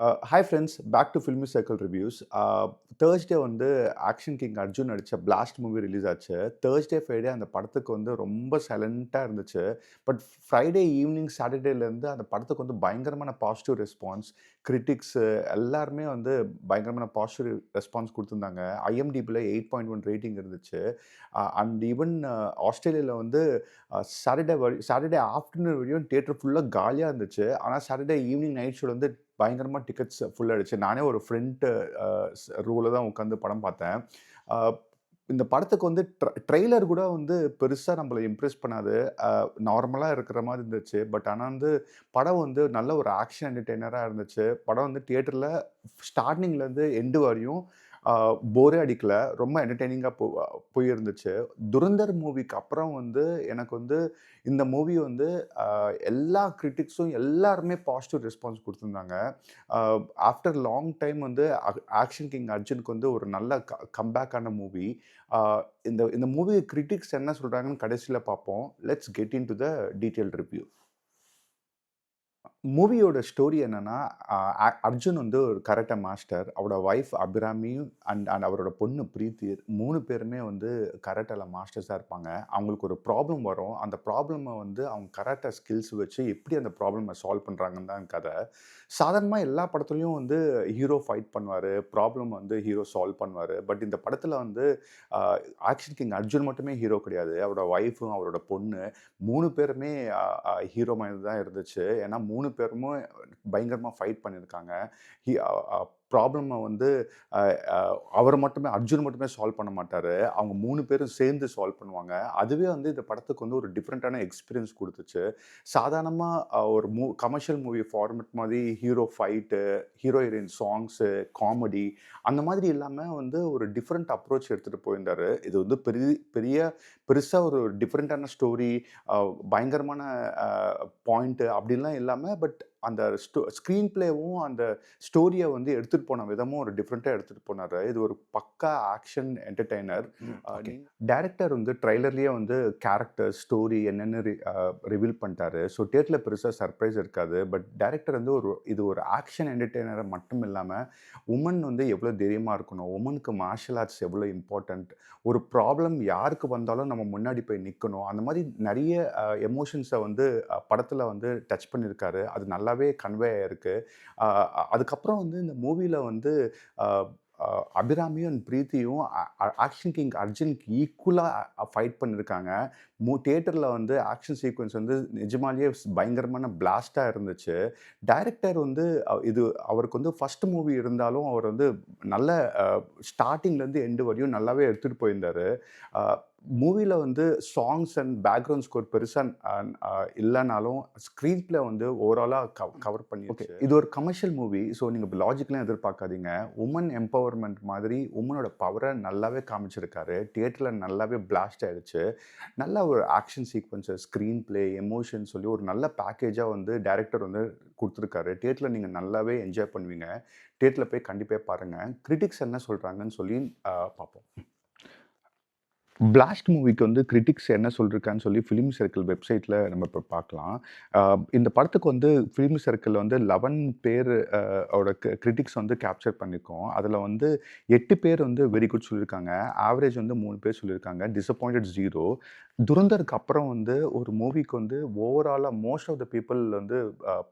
Hi friends, back to filmy circle reviews. Thursday வந்து action king Arjun நடித்த blast movie release ஆச்சு. Thursday, Friday அந்த படத்துக்கு வந்து ரொம்ப சைலண்ட்டாக இருந்துச்சு. பட் ஃப்ரைடே ஈவினிங், சாட்டர்டேலேருந்து அந்த படத்துக்கு வந்து பயங்கரமான பாசிட்டிவ் ரெஸ்பான்ஸ். கிரிட்டிக்ஸு எல்லாருமே வந்து பயங்கரமான பாசிட்டிவ் ரெஸ்பான்ஸ் குடுத்துருந்தாங்க. ஐஎம்டிபில 8.1 ரேட்டிங் இருந்துச்சு. அண்ட் ஈவன் ஆஸ்திரேலியால வந்து சாட்டர்டே ஆஃப்டர்நூன் வரையும் தியேட்டர் ஃபுல்லா காலியா இருந்துச்சு. ஆனா சாட்டர்டே ஈவினிங் நைட் ஷோல வந்து பயங்கரமா டிக்கெட்ஸ் ஃபுல் ஆயிடுச்சு. நானே ஒரு ஃப்ரண்ட் அ ரோல தான் உட்காந்து படம் பார்த்தேன். அ இந்த படத்துக்கு வந்து ட்ரெய்லர் கூட வந்து பெருசா நம்மள இம்ப்ரெஸ் பண்ணாது. நார்மலா இருக்கிற மாரி இருந்துச்சு. பட் ஆனா வந்து படம் வந்து நல்ல ஒரு ஆக்ஷன் என்டர்டெய்னரா இருந்துச்சு. படம் வந்து தியேட்டர்ல ஸ்டார்ட்டிங்லேருந்து எண்ட் வரையும் அ போரே அடிக்கல. ரொம்ப என்டர்டெய்னிங்கா போயிருந்துச்சு. துரந்தர் மூவிக்கு அப்புறம் வந்து எனக்கு வந்து இந்த மூவி வந்து எல்லா கிரிட்டிக்ஸும் எல்லாருமே பாசிட்டிவ் ரெஸ்பான்ஸ் குடுத்துருந்தாங்க. அ ஆஃப்டர் லாங் டைம் வந்து ஆக்ஷன் கிங் அர்ஜுனுக்கு வந்து ஒரு நல்ல கம்பேக் ஆன மூவி. அ இந்த இந்த மூவி கிரிட்டிக்ஸ் என்ன சொல்றாங்கன்னு கடைசில பார்ப்போம். Let's get into the detailed review. மூவியோட ஸ்டோரி என்னன்னா, அ அ அர்ஜுன் வந்து ஒரு கராட்டே மாஸ்டர். அவரோட வைஃப் அபிராமி அண்ட் அண்ட் அவரோட பொண்ணு பிரீத்தி 3 பேருமே வந்து கராட்டேல மாஸ்டர்ஸா இருப்பாங்க. அவங்களுக்கு ஒரு ப்ராப்ளம் வரும். அந்த ப்ராப்ளம வந்து அவங்க கராட்டே ஸ்கில்ஸ் வச்சு எப்படி அந்த ப்ராப்ளம சால்வ் பண்றாங்கன்னு தான் கத. சாதாரணமா எல்லா படத்துலயும் வந்து ஹீரோ ஃபைட் பண்ணுவாரு. ப்ராப்ளம் வந்து ஹீரோ சால்வ் பண்ணுவாரு. பட் இந்த படத்துல வந்து அ ஆக்ஷன் கிங் அர்ஜுன் மட்டுமே ஹீரோ கிடையாது. அவரோட வைஃப்பும், அவரோட பொண்ணு 3 பேருமே அ அ ஹீரோ மாரி தான் இருந்துச்சு. ஏன்னா 3 பேருமே பயங்கரமா ஃபைட் பண்ணியிருக்காங்க. ஹி அ அ ப்ராப்ளம வந்து அ அ அவரு மட்டுமே அர்ஜுன் மட்டுமே சால்வ் பண்ண மாட்டாரு. அவங்க 3 பேரும் சேர்ந்து சால்வ் பண்ணுவாங்க. அதுவே வந்து இந்த படத்துக்கு வந்து ஒரு டிஃபரண்டான எக்ஸ்பீரியன்ஸ் குடுத்துச்சு. சாதாரணமா ஒரு கமர்ஷியல் மூவி ஃபார்மேட் மாரி hero fight, hero heroine songs, comedy அந்த மாதிரி இல்லாம வந்து ஒரு டிஃபரண்ட் அப்ரோச் எடுத்துட்டு போயிருந்தாரு. இது வந்து பெருசா ஒரு டிஃபரண்டான ஸ்டோரி, அ பயங்கரமான அ பாயிண்ட் அப்படிலாம் இல்லாம, பட் அந்த ஸ்க்ரீன் பிளேவும், அந்த ஸ்டோரிய வந்து எடுத்துட்டு போன விதமும் ஒரு டிஃபரெண்ட்டா எடுத்துட்டு போனாரு. இது ஒரு பக்கா ஆக்ஷன் என்டர்டெய்னர். ஓகே. டைரக்டர் வந்து ட்ரெய்லர்லயே வந்து கேரக்டர், ஸ்டோரி என்னன்னு ரிவீல் பண்ணிட்டாரு. ஸோ தியேட்டர்ல பெருசா சர்ப்ரைஸ் இருக்காது. பட் டைரக்டர் வந்து இது ஒரு ஆக்ஷன் என்டர்டெய்னரா மட்டும் இல்லாம, வுமன் வந்து எவ்வளோ தைரியமா இருக்கணும், வுமனுக்கு மார்ஷியல் ஆர்ட்ஸ் எவ்வளோ இம்பார்ட்டன்ட், ஒரு ப்ராப்ளம் யாருக்கு வந்தாலும் நம்ம முன்னாடி போய் நிக்கணும். அந்த மாரி நெறைய எமோஷன்ஸ வந்து படத்துல வந்து டச் பண்ணியிருக்காரு. அது நல்லாவே கன்வே ஆயிருக்கு. அ அதுக்கப்புறம் வந்து இந்த மூவில வந்து அ அ அபிராமியும் அண்ட் பிரீத்தியும் ஆக்ஷன் கிங் அர்ஜுனுக்கு ஈக்குவலா ஃபைட் பண்ணியிருக்காங்க. தியேட்டர்ல வந்து ஆக்ஷன் சீக்வென்ஸ் வந்து நிஜமாலேயே பயங்கரமான பிளாஸ்ட்டா இருந்துச்சு. டைரக்டர் வந்து இது அவருக்கு வந்து ஃபர்ஸ்ட் மூவி இருந்தாலும், அவர் வந்து நல்ல அ ஸ்டார்ட்டிங்லேருந்து எண்ட் வரையும் நல்லாவே எடுத்துட்டு போயிருந்தாரு. அ மூவில வந்து சாங்ஸ் அண்ட் பேக்ரவுண்ட் ஸ்கோர் பெருசா அ அ இல்லனாலும், ஸ்க்ரீன் பிளே வந்து ஓவராலா கவர் ஓகே. பண்ணிருச்சு. இது ஒரு கமர்ஷியல் மூவி. ஸோ நீங்க லாஜிக்லாம் எதிர்பார்க்காதீங்க. வுமன் எம்பவர்மென்ட் மாதிரி வுமனோட பவர நல்லாவே காமிச்சிருக்காரு. தியேட்டர்ல நல்லாவே பிளாஸ்ட் ஆயிடுச்சு. நல்ல ஒரு ஆக்ஷன் சீக்வென்ஸஸ், ஸ்க்ரீன் பிளே, எமோஷன் சொல்லி ஒரு நல்ல பேக்கேஜா வந்து டைரக்டர் வந்து குடுத்துருக்காரு. தியேட்டர்ல நீங்க நல்லாவே என்ஜாய் பண்ணுவீங்க. தியேட்டர்ல போய் கண்டிப்பா பாருங்க. கிரிட்டிக்ஸ் என்ன சொல்றாங்கன்னு சொல்லி பார்ப்போம். பிளாஸ்ட் மூவிக்கு வந்து கிரிட்டிக்ஸ் என்ன சொல்லிருக்கான்னு சொல்லி ஃபிலிம் சர்க்கிள் வெப்சைட்ல நம்ம இப்ப பார்க்கலாம். அ இந்த படத்துக்கு வந்து ஃபிலிம் சர்க்கிள்ல வந்து 11 பேர் ஓட கிரிட்டிக்ஸ் வந்து கேப்சர் பண்ணியிருக்கோம். அதுல வந்து 8 பேர் வந்து வெரி குட் சொல்லியிருக்காங்க. ஆவரேஜ் வந்து 3 பேர் சொல்லியிருக்காங்க. டிசப்பாயிண்டட் 0. துரந்தருக்கு அப்புறம் வந்து ஒரு மூவிக்கு வந்து ஓவராலா மோஸ்ட் ஆஃப் த பீப்பிள் வந்து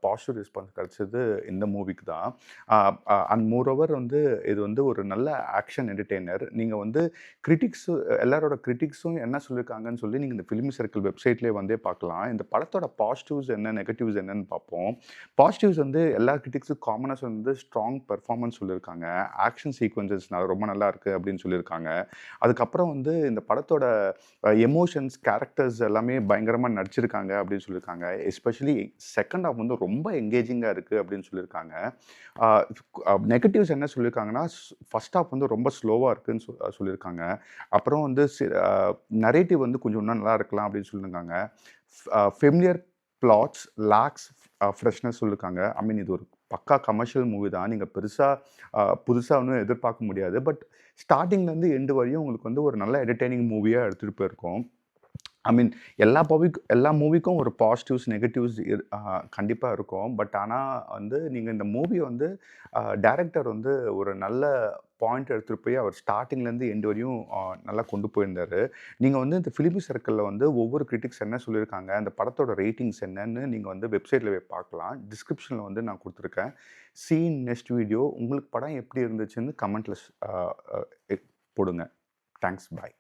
பாசிட்டிவ் ரெஸ்பான்ஸ் கிடைச்சது இந்த மூவிக்கு தான். அ அ அண்ட் மோர் ஓவர் வந்து இது வந்து ஒரு நல்ல ஆக்ஷன் என்டர்டெய்னர். நீங்க வந்து கிரிட்டிக்ஸ் எல்லாரோட கிரிட்டிக்ஸும் என்ன சொல்லியிருக்காங்கன்னு சொல்லி நீங்க இந்த ஃபிலிம் சர்க்கிள் வெப்சைட்லயே வந்தே பார்க்கலாம். இந்த படத்தோட பாசிட்டிவ்ஸ் என்ன, நெகட்டிவ்ஸ் என்னன்னு பார்ப்போம். பாசிட்டிவ்ஸ் வந்து எல்லா கிரிட்டிக்ஸும் காமனா சொன்னது ஸ்ட்ராங் பெர்ஃபார்மன்ஸ் சொல்லியிருக்காங்க. ஆக்ஷன் சீக்வென்சஸ் ரொம்ப நல்லா இருக்கு அப்படின்னு சொல்லியிருக்காங்க. அதுக்கப்புறம் வந்து இந்த படத்தோட எமோஷன்ஸ், கேரக்டர்ஸ் எல்லாமே பயங்கரமா நடிச்சிருக்காங்க அப்படின்னு சொல்லியிருக்காங்க. எஸ்பெஷலி செகண்ட் ஹாஃப் வந்து ரொம்ப எங்கேஜிங்கா இருக்கு அப்படின்னு சொல்லியிருக்காங்க. அ நெகட்டிவ்ஸ் என்ன சொல்லியிருக்காங்கன்னா, ஃபர்ஸ்ட் ஹாஃப் வந்து ரொம்ப ஸ்லோவா இருக்குன்னு சொல்லியிருக்காங்க. அப்புறம் வந்து நரேட்டிவ் வந்து கொஞ்சம் இன்னும் நல்லா இருக்கலாம் அப்படின்னு சொல்லியிருக்காங்க. ஃபெமிலியர் பிளாட்ஸ் லேக்ஸ் ஃப்ரெஷ்னஸ் சொல்லியிருக்காங்க. ஐ மீன் இது ஒரு பக்கா கமர்ஷியல் மூவி தான். நீங்க பெருசா புதுசா ஒண்ணும் எதிர்பார்க்க முடியாது. பட் ஸ்டார்ட்டிங்லேருந்து எண்ட் வரையும் உங்களுக்கு வந்து ஒரு நல்ல என்டர்டெய்னிங் மூவியா எடுத்துட்டு போயிருக்கோம். ஐ மீன் எல்லா மூவிக்கும் ஒரு பாசிட்டிவ்ஸ், நெகட்டிவ்ஸ் கண்டிப்பா இருக்கும். பட் ஆனா வந்து நீங்க இந்த மூவிய வந்து டைரக்டர் வந்து ஒரு நல்ல பாயிண்ட் எடுத்துட்டு போய் அவர் ஸ்டார்ட்டிங்லேருந்து எண்ட் வரையும் நல்லா கொண்டு போயிருந்தாரு. நீங்க வந்து இந்த ஃபிலிமி சர்க்கிள்ல வந்து ஒவ்வொரு கிரிட்டிக்ஸ் என்ன சொல்லியிருக்காங்க, அந்த படத்தோட ரேட்டிங்ஸ் என்னன்னு நீங்க வந்து வெப்சைட்ல போய் பார்க்கலாம். டிஸ்கிரிப்ஷன்ல வந்து நான் குடுத்துருக்கேன். சீ இன் நெக்ஸ்ட் வீடியோ. உங்களுக்கு படம் எப்படி இருந்துச்சுன்னு கமெண்ட்ல ஸ் அ அ போடுங்க. தேங்க்ஸ். பாய்.